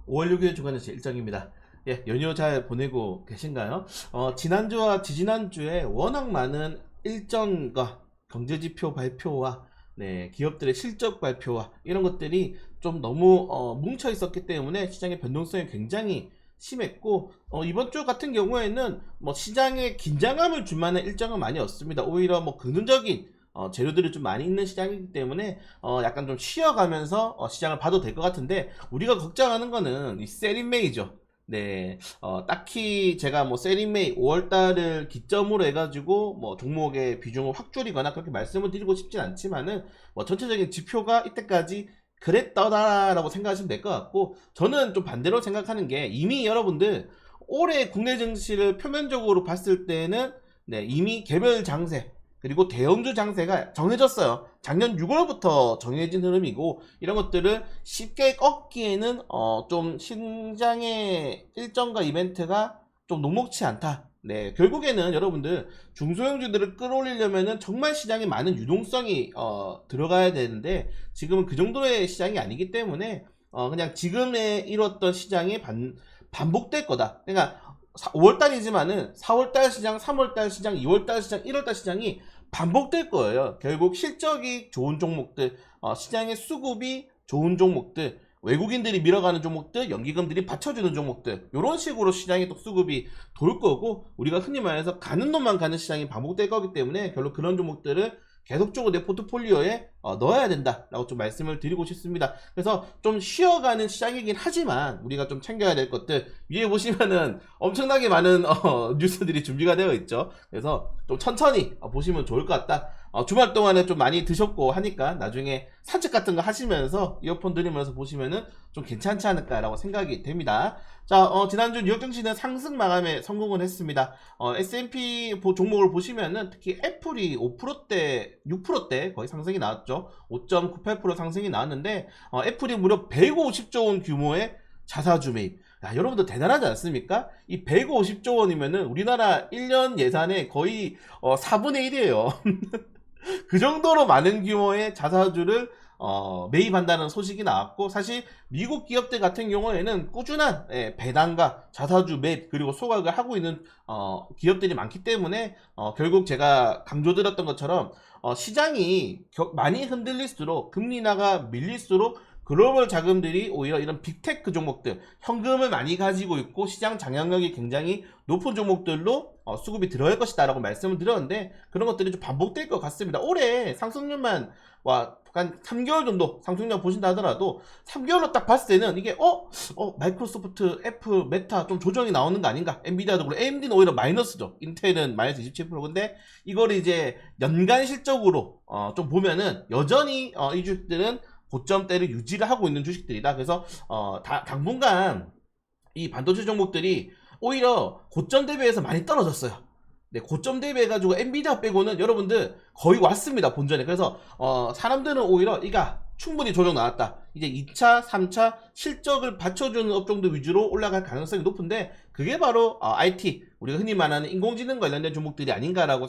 5월 6일 주간의 제 일정입니다. 예, 연휴 잘 보내고 계신가요? 지난주와 지지난주에 워낙 많은 일정과 경제지표 발표와 기업들의 실적 발표와 이런 것들이 좀 너무 뭉쳐 있었기 때문에 시장의 변동성이 굉장히 심했고, 이번 주 같은 경우에는 뭐 시장에 긴장감을 줄 만한 일정은 많이 없습니다. 오히려 뭐 긍정적인 재료들이 좀 많이 있는 시장이기 때문에 약간 좀 쉬어가면서 시장을 봐도 될 것 같은데, 우리가 걱정하는 거는 이 셀인메이죠. 딱히 제가 뭐 셀인메이 5월달을 기점으로 해가지고 뭐 종목의 비중을 확 줄이거나 그렇게 말씀을 드리고 싶진 않지만은, 뭐 전체적인 지표가 이때까지 그랬더라라고 생각하시면 될 것 같고, 저는 좀 반대로 생각하는 게, 이미 여러분들 올해 국내 증시를 표면적으로 봤을 때는 이미 개별 장세 그리고 대형주 장세가 정해졌어요. 작년 6월부터 정해진 흐름이고, 이런 것들을 쉽게 꺾기에는 좀 신장의 일정과 이벤트가 좀 녹록치 않다. 결국에는 여러분들 중소형주들을 끌어올리려면은 정말 시장에 많은 유동성이 들어가야 되는데, 지금은 그 정도의 시장이 아니기 때문에 그냥 지금에 이뤘던 시장이 반복될 거다. 그러니까 5월달이지만은 4월달 시장, 3월달 시장, 2월달 시장, 1월달 시장이 반복될 거예요. 결국 실적이 좋은 종목들, 시장의 수급이 좋은 종목들, 외국인들이 밀어가는 종목들, 연기금들이 받쳐주는 종목들, 이런 식으로 시장의 또 수급이 돌 거고, 우리가 흔히 말해서 가는 놈만 가는 시장이 반복될 거기 때문에 결국 그런 종목들을 계속적으로 내 포트폴리오에 넣어야 된다라고 좀 말씀을 드리고 싶습니다. 그래서 좀 쉬어가는 시장이긴 하지만 우리가 좀 챙겨야 될 것들, 위에 보시면은 엄청나게 많은 뉴스들이 준비가 되어 있죠. 그래서 좀 천천히 보시면 좋을 것 같다. 주말 동안에 좀 많이 드셨고 하니까 나중에 산책 같은 거 하시면서 이어폰 들으면서 보시면은 좀 괜찮지 않을까라고 생각이 됩니다. 자, 지난주 뉴욕 증시는 상승 마감에 성공을 했습니다. S&P 종목을 보시면은 특히 애플이 5%대, 6%대 거의 상승이 나왔죠. 5.98% 상승이 나왔는데, 애플이 무려 150조 원 규모의 자사주 매입. 야, 여러분들 대단하지 않습니까? 이 150조 원이면은 우리나라 1년 예산의 거의 4분의 1이에요. 그 정도로 많은 규모의 자사주를 매입한다는 소식이 나왔고, 사실 미국 기업들 같은 경우에는 꾸준한 배당과 자사주 매입 그리고 소각을 하고 있는 기업들이 많기 때문에 결국 제가 강조드렸던 것처럼 시장이 많이 흔들릴수록, 금리 인하가 밀릴수록 글로벌 자금들이 오히려 이런 빅테크 종목들, 현금을 많이 가지고 있고 시장 장악력이 굉장히 높은 종목들로 수급이 들어갈 것이다 라고 말씀을 드렸는데, 그런 것들이 좀 반복될 것 같습니다. 올해 상승률만 한 3개월 정도 상승률 보신다 하더라도 3개월로 딱 봤을 때는 이게 마이크로소프트, 애플, 메타 좀 조정이 나오는 거 아닌가, 엔비디아도 그렇고, AMD는 오히려 마이너스죠. 인텔은 마이너스 27%. 근데 이걸 이제 연간 실적으로 좀 보면은 여전히 이 주식들은 고점대를 유지를 하고 있는 주식들이다. 그래서 당분간 이 반도체 종목들이 오히려 고점 대비해서 많이 떨어졌어요. 고점 대비해가지고 엔비디아 빼고는 여러분들 거의 왔습니다, 본전에. 그래서 사람들은 오히려 이가 충분히 조정 나왔다, 이제 2차, 3차 실적을 받쳐주는 업종들 위주로 올라갈 가능성이 높은데, 그게 바로 IT, 우리가 흔히 말하는 인공지능 관련된 종목들이 아닌가라고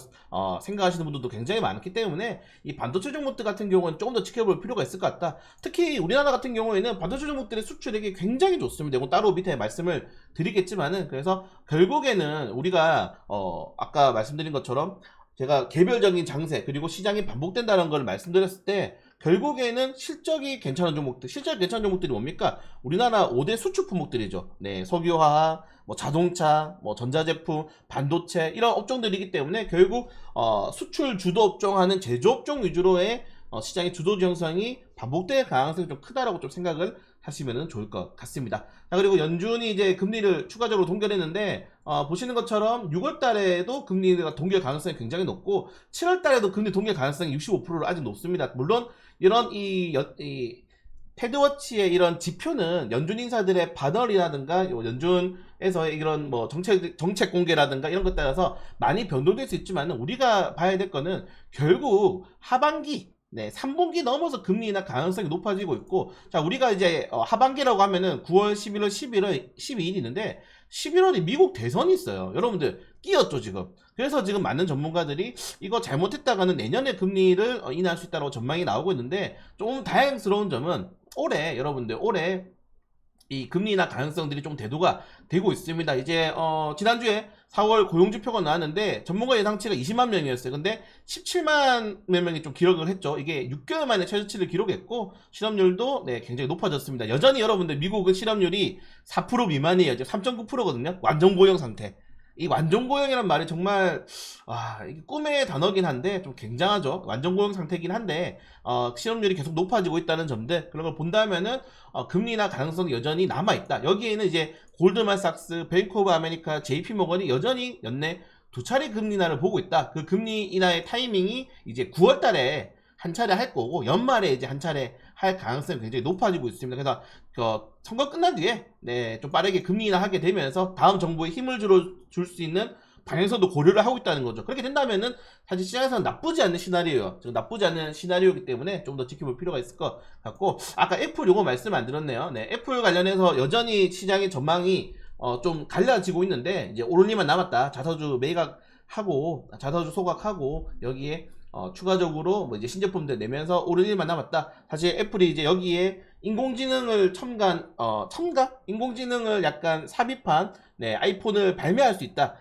생각하시는 분들도 굉장히 많기 때문에, 이 반도체 종목들 같은 경우는 조금 더 지켜볼 필요가 있을 것 같다. 특히 우리나라 같은 경우에는 반도체 종목들의 수출액이 굉장히 좋습니다. 이건 따로 밑에 말씀을 드리겠지만은, 그래서 결국에는 우리가 아까 말씀드린 것처럼 제가 개별적인 장세 그리고 시장이 반복된다는 걸 말씀드렸을 때, 결국에는 실적이 괜찮은 종목들, 실적이 괜찮은 종목들이 뭡니까? 우리나라 5대 수출 품목들이죠. 석유화학, 뭐 자동차, 뭐 전자제품, 반도체, 이런 업종들이기 때문에 결국 수출 주도 업종하는 제조업종 위주로의 시장의 주도주 형성이 반복될 가능성이 좀 크다라고 좀 생각을 하시면 좋을 것 같습니다. 자, 그리고 연준이 이제 금리를 추가적으로 동결했는데, 보시는 것처럼 6월 달에도 금리가 동결 가능성이 굉장히 높고, 7월 달에도 금리 동결 가능성이 65%로 아직 높습니다. 물론 이런 이 패드워치의 이런 지표는 연준 인사들의 발언이라든가 연준에서의 이런 뭐 정책 공개라든가 이런 것 따라서 많이 변동될 수 있지만, 우리가 봐야 될 거는 결국 하반기, 3분기 넘어서 금리 인하 가능성이 높아지고 있고, 자, 우리가 이제 하반기라고 하면은 9월, 11월, 11월, 12일이 있는데, 11월에 미국 대선이 있어요. 여러분들 끼었죠, 지금. 그래서 지금 많은 전문가들이 이거 잘못했다가는 내년에 금리를 인하할 수 있다고 전망이 나오고 있는데, 좀 다행스러운 점은 올해 여러분들 올해 이 금리 인하 가능성들이 좀 대두가 되고 있습니다. 이제 지난주에 4월 고용지표가 나왔는데 전문가 예상치가 20만 명이었어요. 근데 17만 몇 명이 좀 기록을 했죠. 이게 6개월 만에 최저치를 기록했고 실업률도 네, 굉장히 높아졌습니다. 여전히 여러분들 미국은 실업률이 4% 미만이에요. 이제 3.9%거든요. 완전 고용 상태. 이 완전 고용이란 말이 정말 이게 꿈의 단어긴 한데 좀 굉장하죠. 완전 고용 상태긴 한데 실업률이 계속 높아지고 있다는 점들 그런 걸 본다면은 금리 인하 가능성이 여전히 남아 있다. 여기에는 이제 골드만삭스, 뱅크 오브 아메리카, JP 모건이 여전히 연내 2차례 금리 인하를 보고 있다. 그 금리 인하의 타이밍이 이제 9월 달에 한 차례 할 거고 연말에 이제 한 차례 할 가능성이 굉장히 높아지고 있습니다. 그래서 선거 끝난 뒤에 네, 좀 빠르게 금리 인하하게 되면서 다음 정부에 힘을 줄 수 있는 방향성도 고려를 하고 있다는 거죠. 그렇게 된다면은 사실 시장에서는 나쁘지 않은 시나리오예요. 지금 나쁘지 않은 시나리오이기 때문에 좀 더 지켜볼 필요가 있을 것 같고 아까 애플 요거 말씀 안 드렸네요. 네, 애플 관련해서 여전히 시장의 전망이 좀 갈라지고 있는데 이제 오르니만 남았다. 자사주 매각하고 자사주 소각하고 여기에 추가적으로 뭐 이제 신제품들 내면서 오를 일만 남았다. 사실 애플이 이제 여기에 인공지능을 인공지능을 약간 삽입한 네, 아이폰을 발매할 수 있다.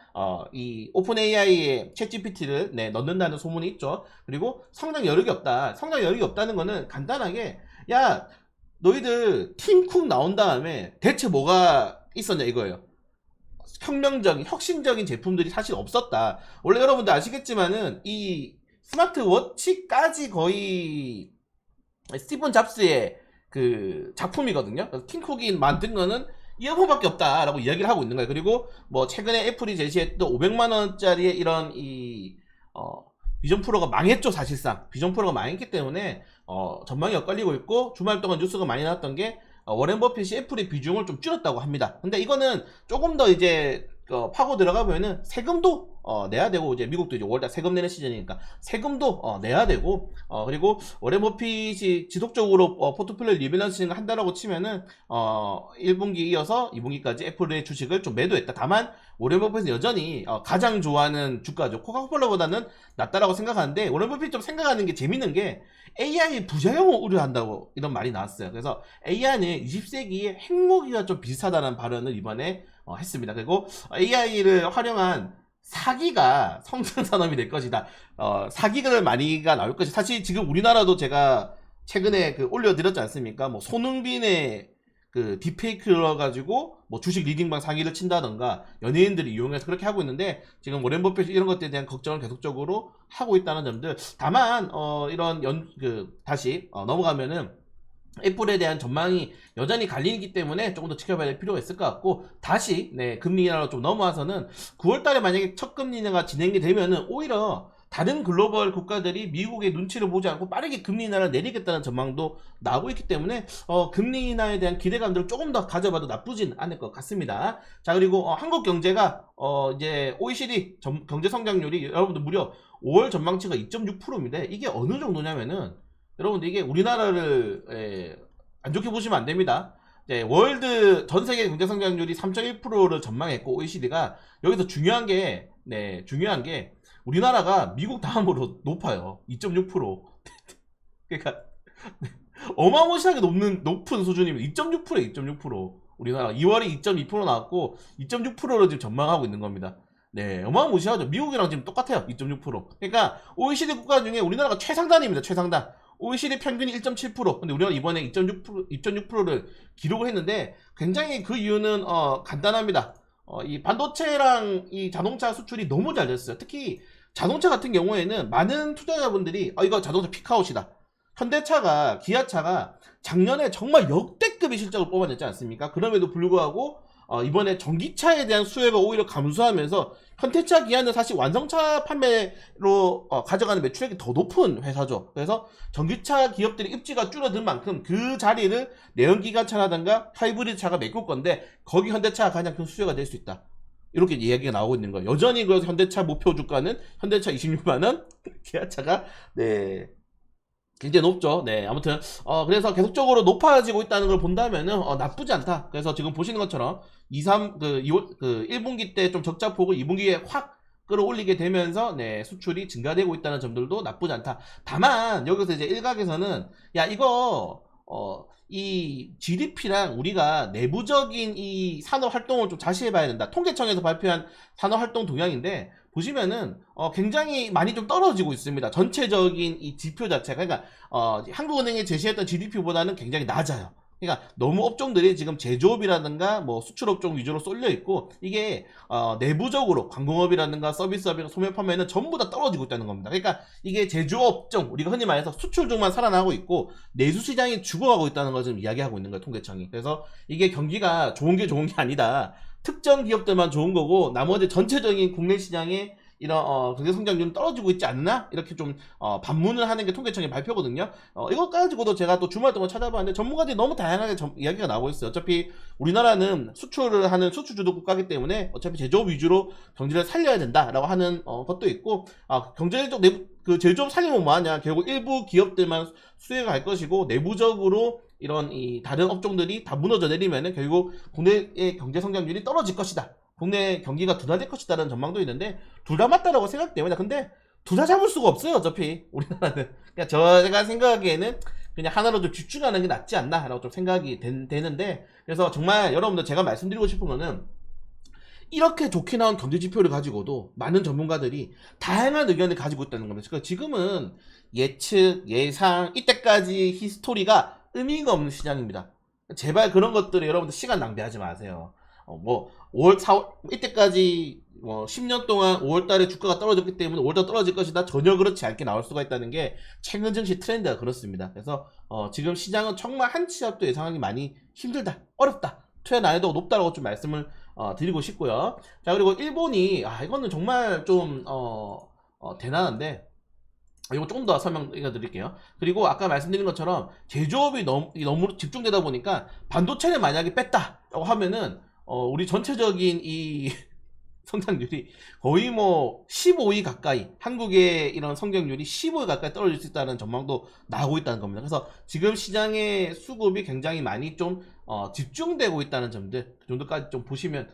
이 오픈 AI의 챗 GPT를 네, 넣는다는 소문이 있죠. 그리고 성장 여력이 없다. 성장 여력이 없다는 거는 간단하게 야 너희들 팀 쿡 나온 다음에 대체 뭐가 있었냐 이거예요. 혁명적인 혁신적인 제품들이 사실 없었다. 원래 여러분들 아시겠지만은 이 스마트워치까지 거의 스티븐 잡스의 그 작품이거든요. 그래서 팀쿡이 만든 거는 이어폰밖에 없다라고 이야기를 하고 있는 거예요. 그리고 뭐 최근에 애플이 제시했던 500만원짜리의 이런 비전 프로가 망했죠. 사실상 비전 프로가 망했기 때문에 전망이 엇갈리고 있고 주말 동안 뉴스가 많이 나왔던 게 워렌 버핏이 애플의 비중을 좀 줄였다고 합니다. 근데 이거는 조금 더 이제 파고 들어가면은 세금도 내야 되고 이제 미국도 이제 월달 세금 내는 시즌이니까 세금도 내야 되고 그리고 워렌 버핏이 지속적으로 포트폴리오 리밸런싱을 한다라고 치면은 1분기 이어서 2분기까지 애플의 주식을 좀 매도했다. 다만 워렌 버핏은 여전히 가장 좋아하는 주가죠. 코카콜라보다는 낫다라고 생각하는데 워렌 버핏이 좀 생각하는 게 재밌는 게 AI 부작용을 우려한다고 이런 말이 나왔어요. 그래서 AI는 20세기의 핵무기가 좀 비슷하다는 발언을 이번에 했습니다. 그리고 AI를 활용한 사기가 성장산업이 될 것이다. 사기가 많이가 나올 것이다. 사실 지금 우리나라도 제가 최근에 올려드렸지 않습니까? 뭐 손흥민의 그 딥페이크를 가지고 뭐 주식 리딩방 사기를 친다던가 연예인들이 이용해서 그렇게 하고 있는데 지금 워렌 버핏이 이런 것들에 대한 걱정을 계속적으로 하고 있다는 점들. 다만 이런 다시 넘어가면은 애플에 대한 전망이 여전히 갈리기 때문에 조금 더 지켜봐야 될 필요가 있을 것 같고 다시 네, 금리 인하로 좀 넘어와서는 9월달에 만약에 첫 금리 인하가 진행이 되면은 오히려 다른 글로벌 국가들이 미국의 눈치를 보지 않고 빠르게 금리 인하를 내리겠다는 전망도 나오고 있기 때문에 금리 인하에 대한 기대감들을 조금 더 가져봐도 나쁘진 않을 것 같습니다. 자 그리고 한국 경제가 이제 OECD 경제 성장률이 여러분들 무려 5월 전망치가 2.6%입니다. 이게 어느 정도냐면은 여러분들 이게 우리나라를 안 좋게 보시면 안 됩니다. 네, 월드 전 세계 경제 성장률이 3.1%를 전망했고 OECD가 여기서 중요한 게 우리나라가 미국 다음으로 높아요. 2.6%. 그러니까 어마무시하게 높은 수준입니다. 2.6%에 2.6%. 우리나라 2월에 2.2% 나왔고 2.6%로 지금 전망하고 있는 겁니다. 네, 어마무시하죠. 미국이랑 지금 똑같아요. 2.6%. 그러니까 OECD 국가 중에 우리나라가 최상단입니다. 최상단. OECD 평균이 1.7%. 근데 우리가 이번에 2.6%를 기록을 했는데 굉장히 그 이유는 간단합니다. 이 반도체랑 이 자동차 수출이 너무 잘 됐어요. 특히 자동차 같은 경우에는 많은 투자자분들이 이거 자동차 피크아웃이다. 현대차가 기아차가 작년에 정말 역대급의 실적을 뽑아냈지 않습니까? 그럼에도 불구하고 이번에 전기차에 대한 수요가 오히려 감소하면서 현대차 기아는 사실 완성차 판매로 가져가는 매출액이 더 높은 회사죠. 그래서 전기차 기업들의 입지가 줄어든 만큼 그 자리를 내연기관차라든가 하이브리드차가 메꿀 건데 거기 현대차가 가장 큰 수요가 될 수 있다. 이렇게 이야기가 나오고 있는 거예요. 여전히 그래서 현대차 목표 주가는 현대차 26만원, 기아차가 네 굉장히 높죠. 네, 아무튼 그래서 계속적으로 높아지고 있다는 걸 본다면은 나쁘지 않다. 그래서 지금 보시는 것처럼 1분기 때 좀 적자폭을 2분기에 확 끌어올리게 되면서 네, 수출이 증가되고 있다는 점들도 나쁘지 않다. 다만 여기서 이제 일각에서는 야 이거 이 GDP랑 우리가 내부적인 이 산업 활동을 좀 자세히 해봐야 된다. 통계청에서 발표한 산업 활동 동향인데 보시면은 굉장히 많이 좀 떨어지고 있습니다. 전체적인 이 지표 자체가 그러니까 한국은행이 제시했던 GDP보다는 굉장히 낮아요. 그러니까 너무 업종들이 지금 제조업이라든가 뭐 수출업종 위주로 쏠려 있고 이게 내부적으로 관공업이라든가 서비스업이나 소매 판매는 전부 다 떨어지고 있다는 겁니다. 그러니까 이게 제조업종 우리가 흔히 말해서 수출종만 살아나고 있고 내수 시장이 죽어가고 있다는 걸 지금 이야기하고 있는 거예요, 통계청이. 그래서 이게 경기가 좋은 게 아니다. 특정 기업들만 좋은 거고 나머지 전체적인 국내 시장에 이런 경제 성장률은 떨어지고 있지 않나? 이렇게 좀 반문을 하는 게 통계청의 발표거든요. 이것 가지고도 제가 또 주말 동안 찾아봤는데 전문가들이 너무 다양하게 이야기가 나오고 있어요. 어차피 우리나라는 수출을 하는 수출주도 국가이기 때문에 어차피 제조업 위주로 경제를 살려야 된다라고 하는 것도 있고 경제적 내부 그 제조업 살리면 뭐하냐? 결국 일부 기업들만 수혜가 갈 것이고 내부적으로 이런 이 다른 업종들이 다 무너져 내리면은 결국 국내의 경제 성장률이 떨어질 것이다. 국내 경기가 둔화될 것이다라는 전망도 있는데 둘 다 맞다라고 생각됩니다. 근데 둘 다 잡을 수가 없어요. 어차피 우리나라는. 그러니까 제가 생각하기에는 그냥 하나로 좀 집중하는 게 낫지 않나라고 좀 생각이 되는데 그래서 정말 여러분들 제가 말씀드리고 싶은 거는 이렇게 좋게 나온 경제 지표를 가지고도 많은 전문가들이 다양한 의견을 가지고 있다는 겁니다. 그러니까 지금은 예측, 예상, 이때까지 히스토리가 의미가 없는 시장입니다. 제발 그런 것들을 여러분들 시간 낭비하지 마세요. 뭐 5월, 4월 이때까지 10년 동안 5월달에 주가가 떨어졌기 때문에 5월달 떨어질 것이다. 전혀 그렇지 않게 나올 수가 있다는 게 최근 증시 트렌드가 그렇습니다. 그래서 지금 시장은 정말 한 치 앞도 예상하기 많이 힘들다, 어렵다, 투자 난이도가 높다라고 좀 말씀을 드리고 싶고요. 자 그리고 일본이 이거는 정말 좀 대단한데. 이거 조금 더 설명해 드릴게요. 그리고 아까 말씀드린 것처럼 제조업이 너무 집중되다 보니까 반도체를 만약에 뺐다라고 하면은 우리 전체적인 이 성장률이 거의 뭐 15위 가까이 한국의 이런 성장률이 15위 가까이 떨어질 수 있다는 전망도 나오고 있다는 겁니다. 그래서 지금 시장의 수급이 굉장히 많이 좀 집중되고 있다는 점들 그 정도까지 좀 보시면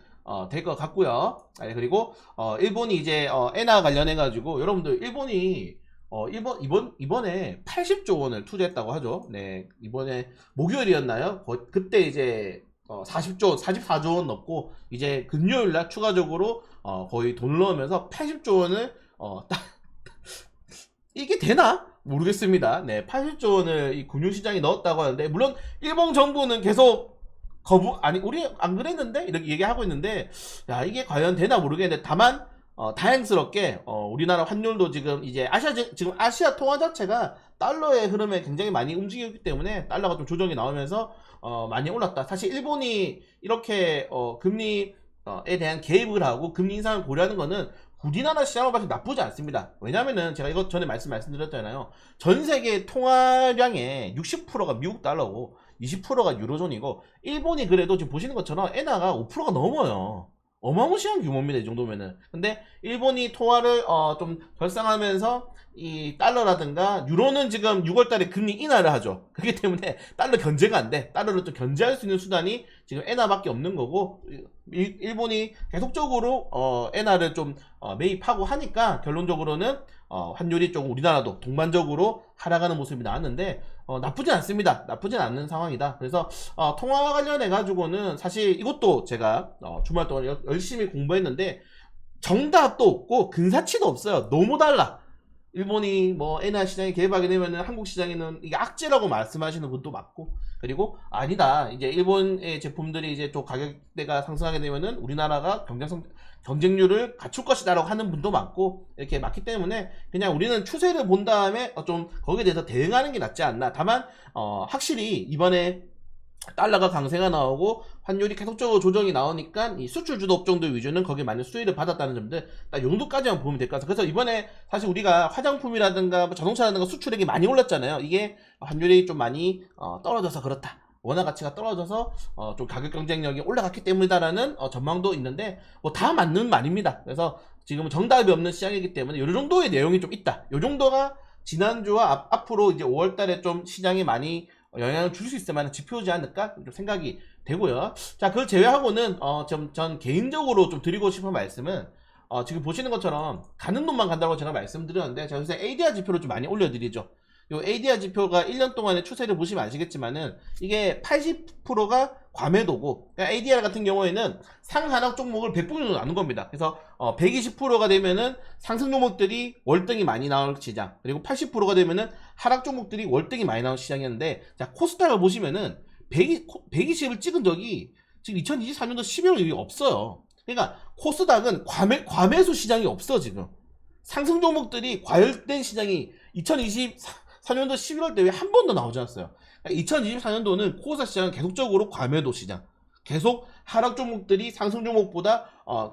될 것 같고요. 그리고 일본이 이제 엔화 관련해 가지고 여러분들 일본이 이번에 80조 원을 투자했다고 하죠. 네, 이번에 목요일이었나요? 그때 이제 44조 원 넣고 이제 금요일 날 추가적으로 거의 돈을 넣으면서 80조 원을 이게 되나? 모르겠습니다. 네, 80조 원을 이 금융시장에 넣었다고 하는데 물론 일본 정부는 계속 우리 안 그랬는데 이렇게 얘기하고 있는데 야 이게 과연 되나 모르겠는데 다만 다행스럽게 우리나라 환율도 지금 이제 아시아 통화 자체가 달러의 흐름에 굉장히 많이 움직이기 때문에 달러가 좀 조정이 나오면서 많이 올랐다. 사실 일본이 이렇게 금리에 대한 개입을 하고 금리 인상을 고려하는 거는 우리나라 시장으로 봐서 나쁘지 않습니다. 왜냐면은 제가 이것 전에 말씀드렸잖아요. 전 세계 통화량의 60%가 미국 달러고 20%가 유로존이고 일본이 그래도 지금 보시는 것처럼 엔화가 5%가 넘어요. 어마무시한 규모입니다. 이 정도면은. 근데 일본이 통화를 좀 결상하면서 이 달러라든가 유로는 지금 6월달에 금리 인하를 하죠. 그렇기 때문에 달러 견제가 안 돼. 달러를 또 견제할 수 있는 수단이 지금 엔화밖에 없는 거고 일본이 계속적으로 엔화를 좀 매입하고 하니까 결론적으로는 환율이 조금 우리나라도 동반적으로 하락하는 모습이 나왔는데 나쁘진 않습니다. 나쁘진 않는 상황이다. 그래서 통화 관련해 가지고는 사실 이것도 제가 주말 동안 열심히 공부했는데 정답도 없고 근사치도 없어요. 너무 달라. 일본이 뭐 엔화 시장이 개입하게 되면은 한국 시장에는 이게 악재라고 말씀하시는 분도 많고 그리고 아니다 이제 일본의 제품들이 이제 또 가격대가 상승하게 되면은 우리나라가 경쟁률을 갖출 것이다라고 하는 분도 많고 이렇게 많기 때문에 그냥 우리는 추세를 본 다음에 좀 거기에 대해서 대응하는 게 낫지 않나. 다만 확실히 이번에 달러가 강세가 나오고 환율이 계속적으로 조정이 나오니까 이 수출 주도 업종들 위주는 거기에 많은 수혜를 받았다는 점들 딱 용도까지만 보면 될 것 같아요. 그래서 이번에 사실 우리가 화장품이라든가 뭐 자동차라든가 수출액이 많이 올랐잖아요. 이게 환율이 좀 많이 떨어져서 그렇다. 원화 가치가 떨어져서 좀 가격 경쟁력이 올라갔기 때문이다라는 전망도 있는데 뭐 다 맞는 말입니다. 그래서 지금은 정답이 없는 시장이기 때문에 이 정도의 내용이 좀 있다. 이 정도가 지난주와 앞으로 이제 5월달에 좀 시장에 많이 영향을 줄 수 있을 만한 지표지 않을까 좀 생각이 되고요. 자, 그걸 제외하고는 전 개인적으로 좀 드리고 싶은 말씀은 지금 보시는 것처럼 가는 놈만 간다고 제가 말씀드렸는데 제가 요새 ADR 지표를 좀 많이 올려드리죠. 요 ADR 지표가 1년 동안의 추세를 보시면 아시겠지만은 이게 80%가 과매도고, 그러니까 ADR 같은 경우에는 상하락 종목을 100분으로 나눈 겁니다. 그래서 120%가 되면은 상승 종목들이 월등히 많이 나올 시장, 그리고 80%가 되면은 하락 종목들이 월등히 많이 나올 시장이었는데, 자, 코스닥을 보시면은 120을 찍은 적이 지금 2024년도 12월 없어요. 그러니까 코스닥은 과매수 시장이 없어. 지금 상승 종목들이 과열된 시장이 2024년도 11월 때 왜 한 번도 나오지 않았어요. 그러니까 2024년도는 코스닥 시장은 계속적으로 과매도 시장, 계속 하락 종목들이 상승 종목보다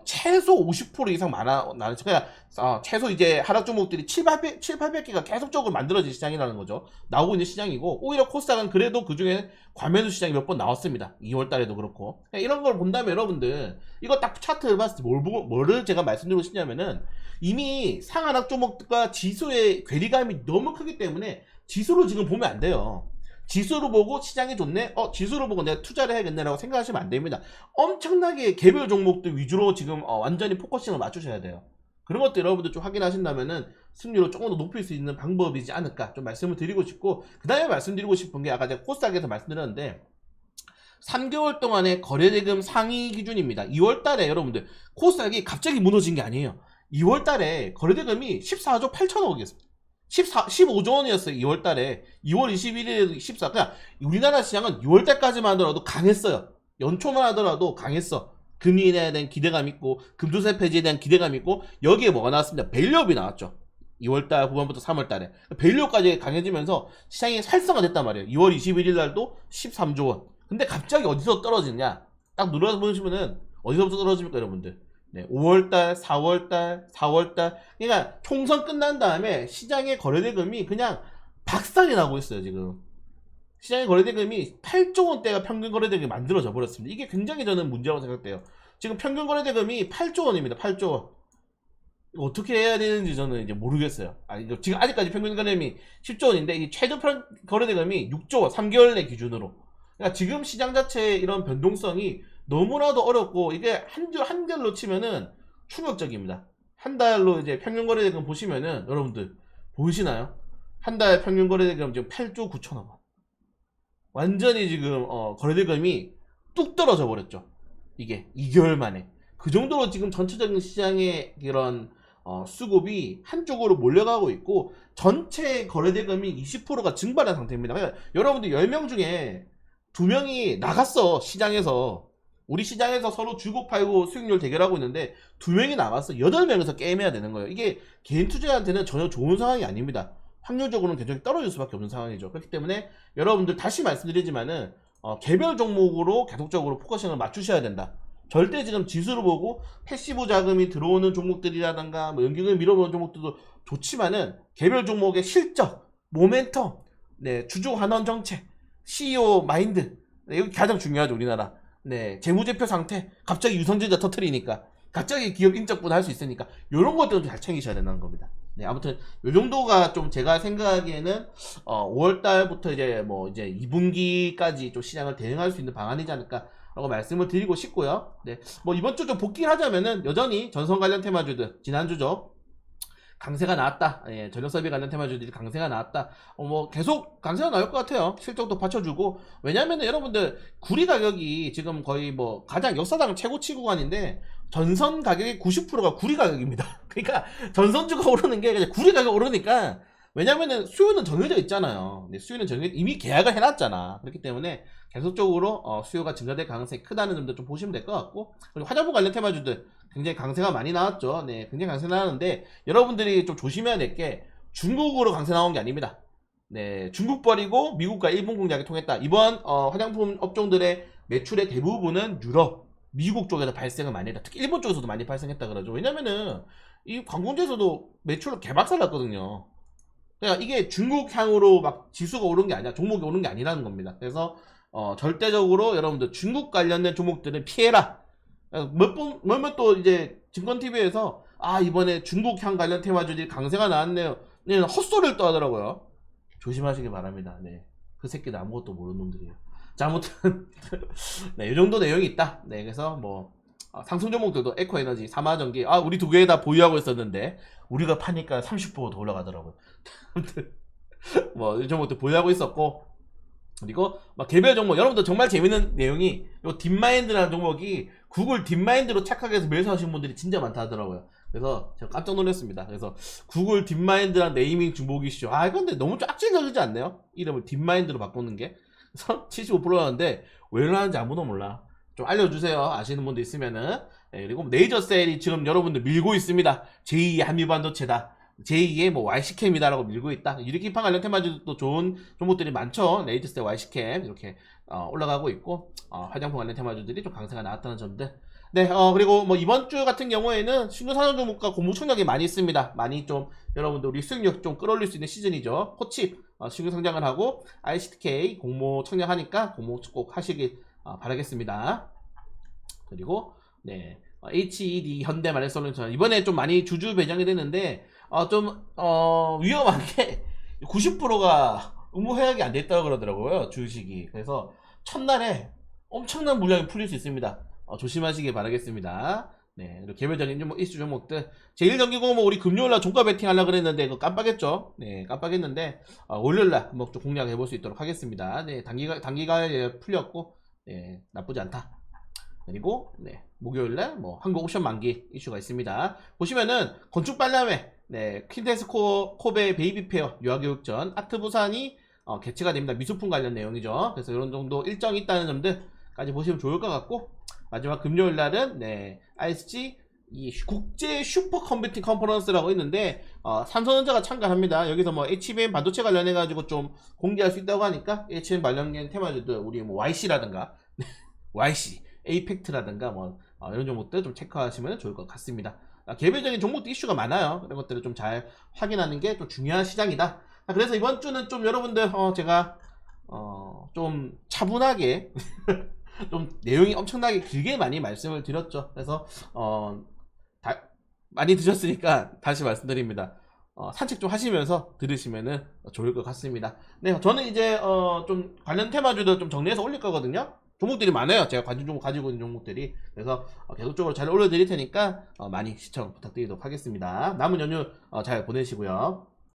최소 50% 이상 나는, 그러니까 최소 이제 하락 종목들이 800개가 계속적으로 만들어진 시장이라는 거죠. 나오고 있는 시장이고, 오히려 코스닥은 그래도 그 중에 과매도 시장이 몇 번 나왔습니다. 2월 달에도 그렇고. 그러니까 이런 걸 본다면 여러분들, 이거 딱 차트를 봤을 때 뭐를 제가 말씀드리고 싶냐면은, 이미 상하락 종목과 지수의 괴리감이 너무 크기 때문에 지수로 지금 보면 안 돼요. 지수로 보고 시장이 좋네? 지수로 보고 내가 투자를 해야겠네라고 생각하시면 안 됩니다. 엄청나게 개별 종목들 위주로 지금 완전히 포커싱을 맞추셔야 돼요. 그런 것도 여러분들 좀 확인하신다면은 승률을 조금 더 높일 수 있는 방법이지 않을까 좀 말씀을 드리고 싶고, 그 다음에 말씀드리고 싶은 게 아까 제가 코스닥에서 말씀드렸는데, 3개월 동안의 거래대금 상위 기준입니다. 2월 달에 여러분들 코스닥이 갑자기 무너진 게 아니에요. 2월 달에 거래대금이 14조 8천억이었습니다. 15조 원이었어요. 2월 달에. 2월 21일에 14. 그냥 우리나라 시장은 6월 달까지만 하더라도 강했어요. 연초만 하더라도 강했어. 금리에 대한 기대감 있고, 금조세 폐지에 대한 기대감 있고, 여기에 뭐가 나왔습니다. 밸류업이 나왔죠. 2월 달 후반부터 3월 달에. 밸류업까지 강해지면서 시장이 활성화됐단 말이에요. 2월 21일 날도 13조 원. 근데 갑자기 어디서 떨어지냐? 딱 눌러서 보시면은 어디서부터 떨어집니까, 여러분들? 네, 5월달, 4월달, 4월달. 그러니까 총선 끝난 다음에 시장의 거래대금이 그냥 박살이 나고 있어요, 지금. 시장의 거래대금이 8조 원대가 평균 거래대금이 만들어져 버렸습니다. 이게 굉장히 저는 문제라고 생각돼요. 지금 평균 거래대금이 8조 원입니다, 8조 원. 이거 어떻게 해야 되는지 저는 이제 모르겠어요. 이거 지금 아직까지 평균 거래대금이 10조 원인데, 이 최저 거래대금이 6조 원, 3개월 내 기준으로. 그러니까 지금 시장 자체의 이런 변동성이 너무나도 어렵고, 이게 한 달로 치면은 충격적입니다. 한 달로 이제 평균 거래대금 보시면은 여러분들 보이시나요? 한 달 평균 거래대금 지금 8조 9천억 원. 완전히 지금 거래대금이 뚝 떨어져 버렸죠. 이게 2개월 만에. 그 정도로 지금 전체적인 시장의 이런 수급이 한쪽으로 몰려가고 있고, 전체 거래대금이 20%가 증발한 상태입니다. 그러니까 여러분들 10명 중에 2명이 나갔어. 시장에서. 우리 시장에서 서로 주고 팔고 수익률 대결하고 있는데 2명이 나갔어. 8명에서 게임해야 되는 거예요. 이게 개인 투자한테는 전혀 좋은 상황이 아닙니다. 확률적으로는 계속 떨어질 수밖에 없는 상황이죠. 그렇기 때문에 여러분들 다시 말씀드리지만은 개별 종목으로 계속적으로 포커싱을 맞추셔야 된다. 절대 지금 지수를 보고 패시브 자금이 들어오는 종목들이라든가 뭐 연기금을 밀어보는 종목들도 좋지만은, 개별 종목의 실적, 모멘텀, 네, 주주 환원 정책, CEO 마인드, 네, 이거 가장 중요하죠, 우리나라. 네, 재무제표 상태, 갑자기 유성전자 터트리니까, 갑자기 기업 인적분 할 수 있으니까, 이런 것들도 잘 챙기셔야 된다는 겁니다. 네, 아무튼 요 정도가 좀 제가 생각하기에는 5월달부터 이제 2분기까지 좀 시장을 대응할 수 있는 방안이지 않을까라고 말씀을 드리고 싶고요. 네, 뭐 이번 주 좀 복귀를 하자면은 여전히 전선 관련 테마주들, 지난주죠, 강세가 나왔다. 예, 전력 설비 관련 테마주들이 강세가 나왔다. 뭐 계속 강세가 나올 것 같아요. 실적도 받쳐주고. 왜냐면은 여러분들 구리 가격이 지금 거의 뭐 가장 역사상 최고치 구간인데, 전선 가격의 90%가 구리 가격입니다. 그러니까 전선주가 오르는 게 그냥 구리 가격 오르니까, 왜냐면은 수요는 정해져 있잖아요. 수요는 이미 계약을 해놨잖아. 그렇기 때문에 계속적으로 수요가 증가될 가능성이 크다는 점도 좀 보시면 될 것 같고, 그리고 화장품 관련 테마주들 굉장히 강세가 많이 나왔죠. 네, 굉장히 강세 나왔는데 여러분들이 좀 조심해야 될 게, 중국으로 강세 나온 게 아닙니다. 네, 중국 버리고 미국과 일본 공장이 통했다. 이번 화장품 업종들의 매출의 대부분은 유럽, 미국 쪽에서 발생을 많이 했다. 특히 일본 쪽에서도 많이 발생했다 그러죠. 왜냐면은 이 관공지에서도 매출을 개박살 났거든요. 그러니까 이게 중국향으로 막 지수가 오른 게 아니라, 종목이 오른 게 아니라는 겁니다. 그래서 절대적으로 여러분들 중국 관련된 종목들은 피해라. 몇번 또 이제 증권TV에서 이번에 중국향 관련 테마주들이 강세가 나왔네요. 네, 헛소리를 또 하더라고요. 조심하시기 바랍니다. 네, 그 새끼들 아무것도 모르는 놈들이에요. 자, 아무튼 네, 이 정도 내용이 있다. 네, 그래서 뭐 상승 종목들도 에코에너지, 삼화전기, 우리 두 개 다 보유하고 있었는데 우리가 파니까 30%더 올라가더라고요. 뭐 이런 종목도 보유하고 있었고, 그리고 막 개별 종목 여러분들 정말 재밌는 내용이 요 딥마인드라는 종목이 구글 딥마인드로 착각해서 매수하신 분들이 진짜 많다 하더라고요. 그래서 제가 깜짝 놀랐습니다. 그래서 구글 딥마인드란 네이밍 중복 이슈, 아 이건 근데 너무 짝짓하지 않나요? 이름을 딥마인드로 바꾸는 게. 그래서 75%였는데 왜 이러는지 아무도 몰라. 좀 알려주세요, 아시는 분도 있으면은. 네, 그리고 네이저셀이 지금 여러분들 밀고 있습니다. 제2의 한미반도체다, 제2의 뭐 YC캠이다라고 밀고 있다. 유리기판 관련 테마주도 좋은 종목들이 많죠. 레이저셀, YC캠 이렇게 올라가고 있고, 화장품 관련 테마주들이 좀 강세가 나왔다는 점들. 네, 그리고 뭐 이번 주 같은 경우에는 신규 산업 종목과 공모 청약이 많이 있습니다. 많이 좀 여러분들 우리 수익력 좀 끌어올릴 수 있는 시즌이죠. 코칩 신규 성장을 하고 ICTK 공모 청약하니까 공모 꼭 하시길 바라겠습니다. 그리고 네, HED 현대마력솔루션 이번에 좀 많이 주주 배정이 됐는데 좀 위험한 게 90%가 의무 회약이 안 됐다고 그러더라고요, 주식이. 그래서 첫날에 엄청난 물량이 풀릴 수 있습니다. 조심하시길 바라겠습니다. 네, 그리고 개별적인 이슈 종목들, 제1경기고뭐 우리 금요일날 종가 베팅 하려고 그랬는데 그거 깜빡했죠. 네, 깜빡했는데 월요일날 한번 좀 공략해 볼 수 있도록 하겠습니다. 네, 단기간에 풀렸고, 네, 나쁘지 않다. 그리고 네, 목요일날 뭐 한국 옵션 만기 이슈가 있습니다. 보시면은 건축 박람회, 네, 퀸테스 코베 베이비페어 유아교육전 아트부산이 개최가 됩니다. 미술품 관련 내용이죠. 그래서 이런 정도 일정이 있다는 점들까지 보시면 좋을 것 같고, 마지막 금요일 날은 네, ISG 국제 슈퍼컴퓨팅 컨퍼런스라고 있는데 삼성전자가 참가합니다. 여기서 뭐 HBM 반도체 관련해 가지고 좀 공개할 수 있다고 하니까 HBM 관련된 테마주들 우리 뭐 YC라든가 YC, 에이펙트라든가 뭐 이런 종목들 좀 체크하시면 좋을 것 같습니다. 개별적인 종목도 이슈가 많아요. 이런 것들을 좀 잘 확인하는 게 좀 중요한 시장이다. 그래서 이번 주는 좀 여러분들 제가 좀 차분하게 좀 내용이 엄청나게 길게 많이 말씀을 드렸죠. 그래서 많이 드셨으니까 다시 말씀드립니다. 산책 좀 하시면서 들으시면은 좋을 것 같습니다. 네, 저는 이제 좀 관련 테마주들 좀 정리해서 올릴 거거든요. 종목들이 많아요. 제가 관심 종목 가지고 있는 종목들이. 그래서 계속적으로 잘 올려드릴 테니까 많이 시청 부탁드리도록 하겠습니다. 남은 연휴 잘 보내시고요.